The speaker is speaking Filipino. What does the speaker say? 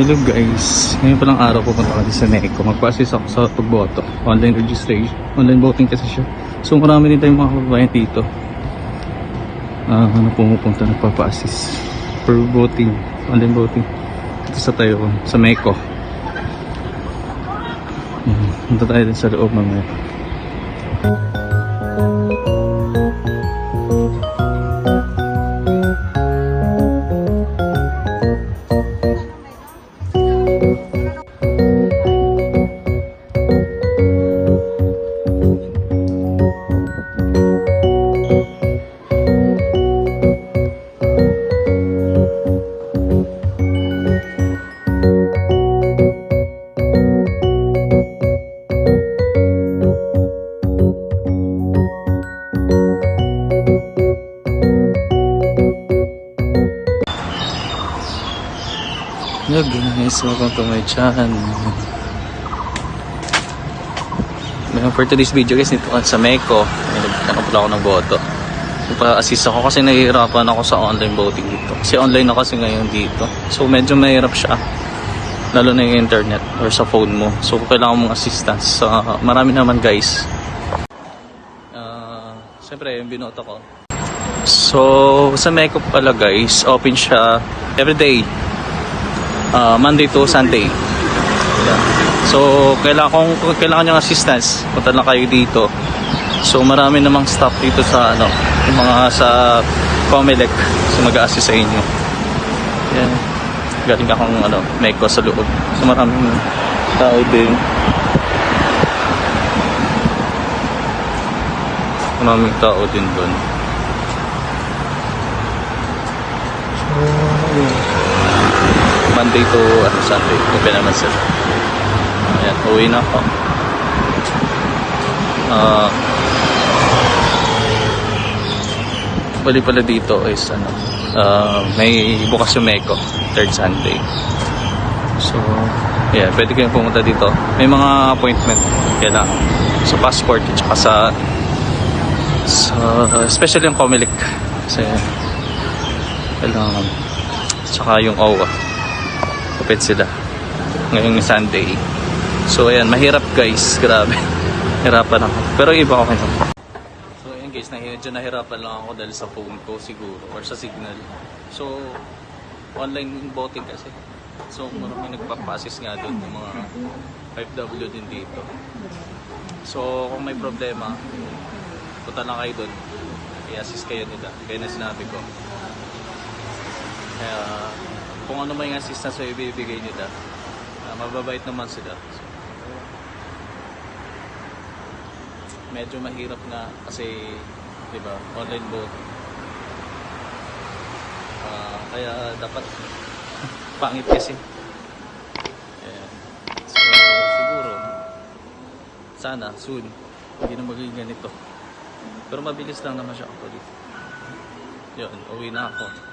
Hello guys, ngayon palang araw pupunta kasi sa NECO. Magpa-assist ako sa pagboto. Online registration, online voting kasi siya. So marami din tayong mga kababayan dito. Pumupunta nagpapa-assist for voting, online voting. Dito sa tayo, sa NECO. Punta tayo din sa loob mamaya. Hello guys, welcome to my channel. For today's video guys, nito sa NECO. Nagtanong pala ako ng boto. Nagpa-assist ako kasi nahihirapan ako sa online voting dito. Kasi online na kasi ngayon dito. So medyo mahirap siya. Lalo na yung internet or sa phone mo. So kailangan mong assistance. So, marami naman guys. Siyempre yung binoto ko. So sa NECO pala guys, open siya everyday. Monday to Sunday. So kailangan nyo assistance, punta lang kayo dito. So marami namang staff dito sa yung mga sa Comelec, so mag-a-assist sa inyo. Yan. Galing akong NECO sa loob. So maraming tao din. Maraming tao din doon. So Monday to Sunday, open naman sila. Ayan, uwi na ako. Bali pala dito is may bukas yung NECO, third Sunday. So, yeah, pwede kayong pumunta dito. May mga appointment kailangan. So, passport at saka sa especially yung Comelec. Kasi kailangan. Tsaka yung OWA. Kapit sila ngayong Sunday. So ayan, mahirap guys, grabe. Hirapan ako, pero iba okay naman. So ayan guys, medyo nahirapan lang ako dahil sa phone ko siguro or sa signal. So online voting kasi. So marami nagpapasis nga doon ng mga FW din dito. So kung may problema, punta lang kayo doon, i-assist kayo nila, kaya na sinabi ko. Kaya kung ano may assistance na ibibigay nila, mababait naman sila. So, medyo mahirap nga kasi, di ba, online vote. Kaya dapat pangit kasi. Ayan. So siguro sana soon hindi na magiging ganito. Pero mabilis lang naman siya actually. Yun, uwi na ako.